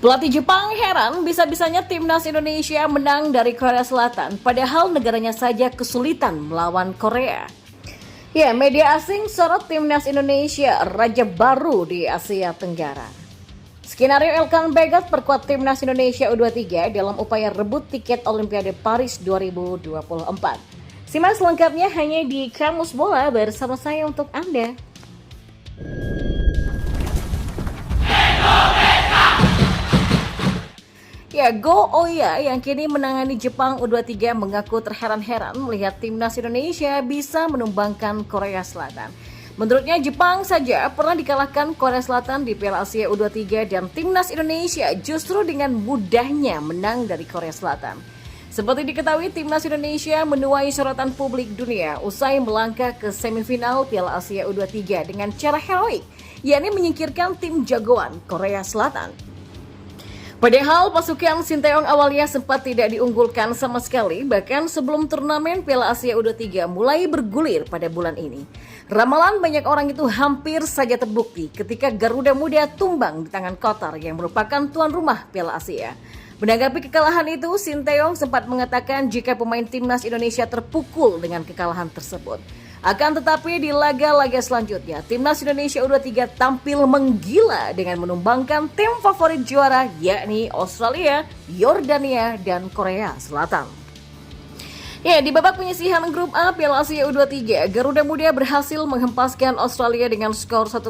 Pelatih Jepang heran bisa-bisanya timnas Indonesia menang dari Korea Selatan, padahal negaranya saja kesulitan melawan Korea. Ya, media asing sorot timnas Indonesia, raja baru di Asia Tenggara. Skenario Elkan Bagot perkuat timnas Indonesia U23 dalam upaya rebut tiket Olimpiade Paris 2024. Simak selengkapnya hanya di Kamus Bola bersama saya untuk Anda. Ya, Go Oya yang kini menangani Jepang U23 mengaku terheran-heran melihat timnas Indonesia bisa menumbangkan Korea Selatan. Menurutnya Jepang saja pernah dikalahkan Korea Selatan di Piala Asia U23 dan timnas Indonesia justru dengan mudahnya menang dari Korea Selatan. Seperti diketahui, timnas Indonesia menuai sorotan publik dunia usai melangkah ke semifinal Piala Asia U23 dengan cara heroik, yakni menyingkirkan tim jagoan Korea Selatan. Padahal pasukan Sinteyong awalnya sempat tidak diunggulkan sama sekali, bahkan sebelum turnamen Piala Asia U23 mulai bergulir pada bulan ini. Ramalan banyak orang itu hampir saja terbukti ketika Garuda Muda tumbang di tangan Qatar yang merupakan tuan rumah Piala Asia. Menanggapi kekalahan itu, Sinteyong sempat mengatakan jika pemain timnas Indonesia terpukul dengan kekalahan tersebut. Akan tetapi di laga-laga selanjutnya, timnas Indonesia U23 tampil menggila dengan menumbangkan tim favorit juara yakni Australia, Yordania, dan Korea Selatan. Ya, di babak penyisihan grup A Piala Asia U23, Garuda Muda berhasil menghempaskan Australia dengan skor 1-0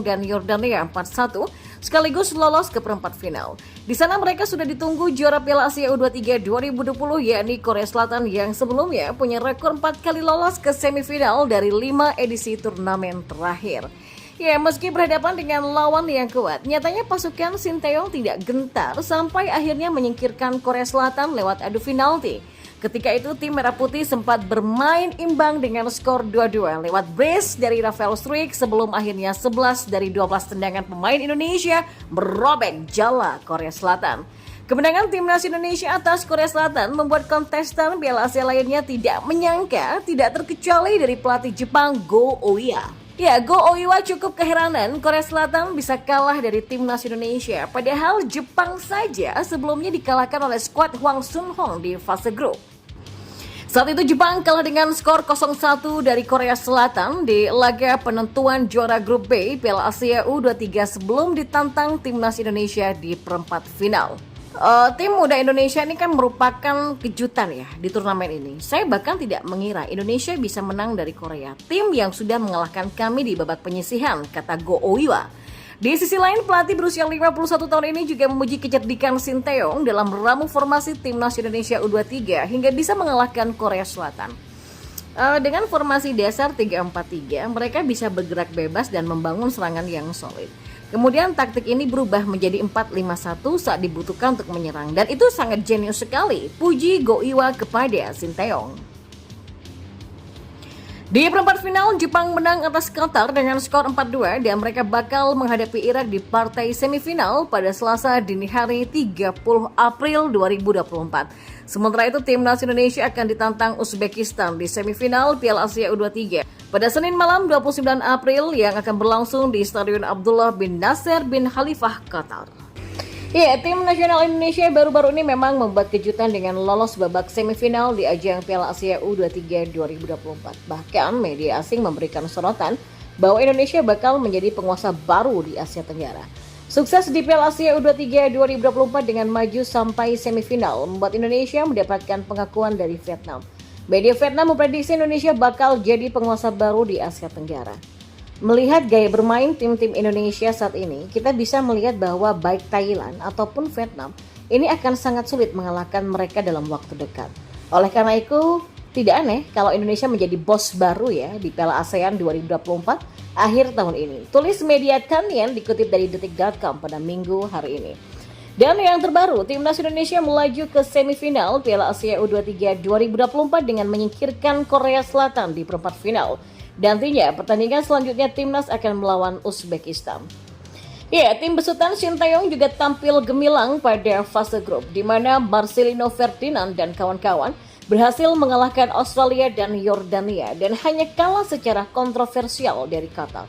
dan Yordania 4-1, sekaligus lolos ke perempat final. Di sana mereka sudah ditunggu juara Piala Asia U23 2020 yakni Korea Selatan yang sebelumnya punya rekor 4 kali lolos ke semifinal dari 5 edisi turnamen terakhir. Ya, meski berhadapan dengan lawan yang kuat, nyatanya pasukan Sinteyong tidak gentar sampai akhirnya menyingkirkan Korea Selatan lewat adu penalti. Ketika itu tim Merah Putih sempat bermain imbang dengan skor 2-2 lewat brace dari Rafael Struijk sebelum akhirnya 11 dari 12 tendangan pemain Indonesia merobek jala Korea Selatan. Kemenangan timnas Indonesia atas Korea Selatan membuat kontestan Piala Asia lainnya tidak menyangka, tidak terkecuali dari pelatih Jepang Go Oya. Ya, Go Oiwa cukup keheranan Korea Selatan bisa kalah dari timnas Indonesia, padahal Jepang saja sebelumnya dikalahkan oleh skuad Hwang Sun-hong di fase grup. Saat itu Jepang kalah dengan skor 0-1 dari Korea Selatan di laga penentuan juara grup B Piala Asia U23 sebelum ditantang timnas Indonesia di perempat final. Tim muda Indonesia ini kan merupakan kejutan ya di turnamen ini. Saya bahkan tidak mengira Indonesia bisa menang dari Korea, tim yang sudah mengalahkan kami di babak penyisihan, kata Go Oiwa. Di sisi lain, pelatih berusia 51 tahun ini juga memuji kecerdikan Sinteyong dalam meramu formasi timnas Indonesia U23 hingga bisa mengalahkan Korea Selatan. Dengan formasi dasar 3-4-3, mereka bisa bergerak bebas dan membangun serangan yang solid. Kemudian taktik ini berubah menjadi 4-5-1 saat dibutuhkan untuk menyerang, dan itu sangat jenius sekali. Puji Go Oiwa kepada Sinteyong. Di perempat final, Jepang menang atas Qatar dengan skor 4-2 dan mereka bakal menghadapi Irak di partai semifinal pada Selasa dini hari 30 April 2024. Sementara itu, timnas Indonesia akan ditantang Uzbekistan di semifinal Piala Asia U23 pada Senin malam 29 April yang akan berlangsung di Stadion Abdullah bin Nasser bin Khalifah, Qatar. Ya, tim nasional Indonesia baru-baru ini memang membuat kejutan dengan lolos babak semifinal di ajang Piala Asia U23 2024. Bahkan media asing memberikan sorotan bahwa Indonesia bakal menjadi penguasa baru di Asia Tenggara. Sukses di Piala Asia U23 2024 dengan maju sampai semifinal membuat Indonesia mendapatkan pengakuan dari Vietnam. Media Vietnam memprediksi Indonesia bakal jadi penguasa baru di Asia Tenggara. Melihat gaya bermain tim-tim Indonesia saat ini, kita bisa melihat bahwa baik Thailand ataupun Vietnam ini akan sangat sulit mengalahkan mereka dalam waktu dekat. Oleh karena itu, tidak aneh kalau Indonesia menjadi bos baru ya di Piala ASEAN 2024 akhir tahun ini. Tulis media Kanyen dikutip dari detik.com pada Minggu hari ini. Dan yang terbaru, timnas Indonesia melaju ke semifinal Piala Asia U23 2024 dengan menyingkirkan Korea Selatan di perempat final. Nantinya pertandingan selanjutnya timnas akan melawan Uzbekistan. Ya, tim besutan Sinteyong juga tampil gemilang pada fase grup di mana Marcelino Ferdinand dan kawan-kawan berhasil mengalahkan Australia dan Yordania dan hanya kalah secara kontroversial dari Qatar.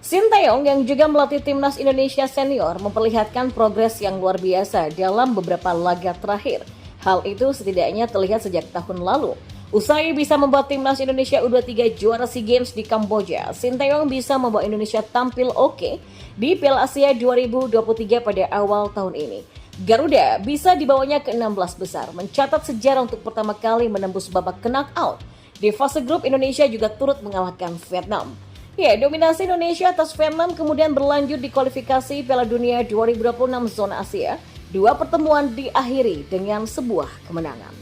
Sinteyong yang juga melatih timnas Indonesia senior memperlihatkan progres yang luar biasa dalam beberapa laga terakhir. Hal itu setidaknya terlihat sejak tahun lalu. Usai bisa membuat timnas Indonesia U23 juara SEA Games di Kamboja, Sinteyong bisa membawa Indonesia tampil oke di Piala Asia 2023 pada awal tahun ini. Garuda bisa dibawanya ke 16 besar, mencatat sejarah untuk pertama kali menembus babak knockout. Di fase grup, Indonesia juga turut mengalahkan Vietnam. Ya, dominasi Indonesia atas Vietnam kemudian berlanjut di kualifikasi Piala Dunia 2026 zona Asia. Dua pertemuan diakhiri dengan sebuah kemenangan.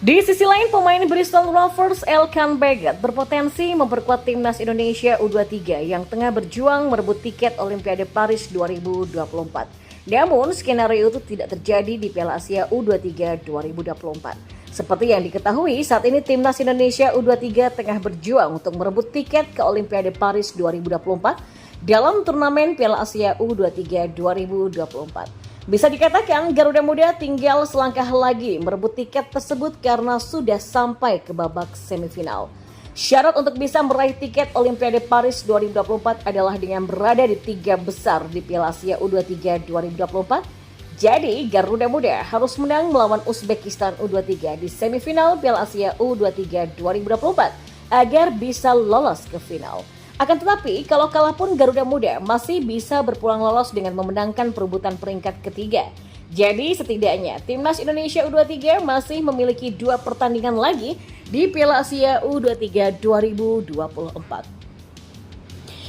Di sisi lain, pemain Bristol Rovers Elkan Baggett berpotensi memperkuat timnas Indonesia U23 yang tengah berjuang merebut tiket Olimpiade Paris 2024. Namun, skenario itu tidak terjadi di Piala Asia U23 2024. Seperti yang diketahui, saat ini timnas Indonesia U23 tengah berjuang untuk merebut tiket ke Olimpiade Paris 2024 dalam turnamen Piala Asia U23 2024. Bisa dikatakan Garuda Muda tinggal selangkah lagi merebut tiket tersebut karena sudah sampai ke babak semifinal. Syarat untuk bisa meraih tiket Olimpiade Paris 2024 adalah dengan berada di 3 besar di Piala Asia U23 2024. Jadi Garuda Muda harus menang melawan Uzbekistan U23 di semifinal Piala Asia U23 2024 agar bisa lolos ke final. Akan tetapi, kalau kalah pun Garuda Muda masih bisa berpulang lolos dengan memenangkan perebutan peringkat ketiga. Jadi setidaknya timnas Indonesia U23 masih memiliki 2 pertandingan lagi di Piala Asia U23 2024.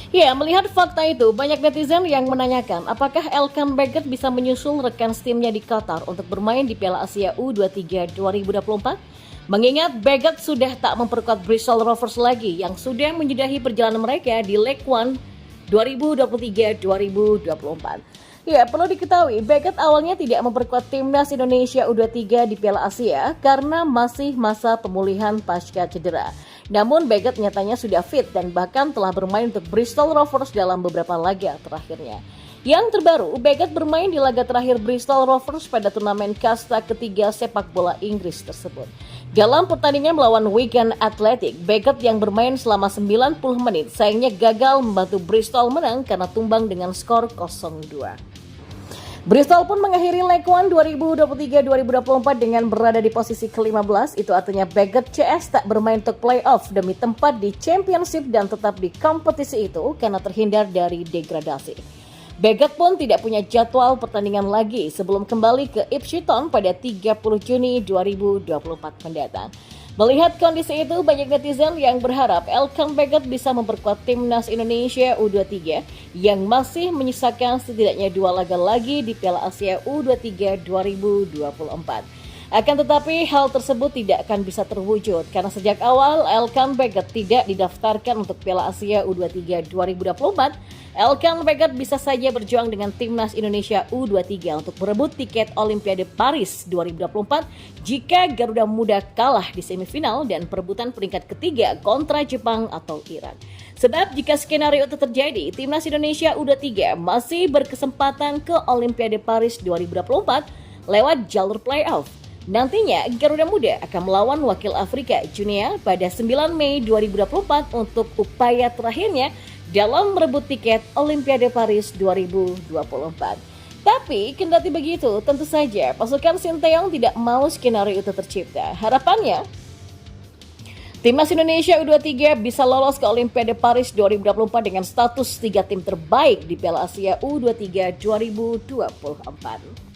Ya, melihat fakta itu, banyak netizen yang menanyakan apakah Elkan Baggett bisa menyusul rekan timnya di Qatar untuk bermain di Piala Asia U23 2024? Mengingat Baggett sudah tak memperkuat Bristol Rovers lagi yang sudah menyudahi perjalanan mereka di Leg 1 2023-2024. Ya, perlu diketahui Baggett awalnya tidak memperkuat timnas Indonesia U23 di Piala Asia karena masih masa pemulihan pasca cedera. Namun Baggett nyatanya sudah fit dan bahkan telah bermain untuk Bristol Rovers dalam beberapa laga terakhirnya. Yang terbaru, Baggett bermain di laga terakhir Bristol Rovers pada turnamen kasta ketiga sepak bola Inggris tersebut. Dalam pertandingan melawan Wigan Athletic, Baggett yang bermain selama 90 menit sayangnya gagal membantu Bristol menang karena tumbang dengan skor 0-2. Bristol pun mengakhiri Leg 1 2023-2024 dengan berada di posisi ke-15. Itu artinya Baggett CS tak bermain untuk playoff demi tempat di Championship dan tetap di kompetisi itu karena terhindar dari degradasi. Baggett pun tidak punya jadwal pertandingan lagi sebelum kembali ke Ipswich Town pada 30 Juni 2024 mendatang. Melihat kondisi itu, banyak netizen yang berharap Elkan Baggett bisa memperkuat timnas Indonesia U23 yang masih menyisakan setidaknya 2 laga lagi di Piala Asia U23 2024. Akan tetapi hal tersebut tidak akan bisa terwujud karena sejak awal Elkan Baggett tidak didaftarkan untuk Piala Asia U23 2024. Elkan Baggett bisa saja berjuang dengan timnas Indonesia U23 untuk berebut tiket Olimpiade Paris 2024 jika Garuda Muda kalah di semifinal dan perebutan peringkat ketiga kontra Jepang atau Iran. Sebab jika skenario itu terjadi, timnas Indonesia U23 masih berkesempatan ke Olimpiade Paris 2024 lewat jalur playoff. Nantinya Garuda Muda akan melawan wakil Afrika Junior pada 9 Mei 2024 untuk upaya terakhirnya dalam merebut tiket Olimpiade Paris 2024. Tapi kendati begitu, tentu saja pasukan Sinteyong tidak mau skenario itu tercipta. Harapannya timnas Indonesia U23 bisa lolos ke Olimpiade Paris 2024 dengan status 3 tim terbaik di Piala Asia U23 2024.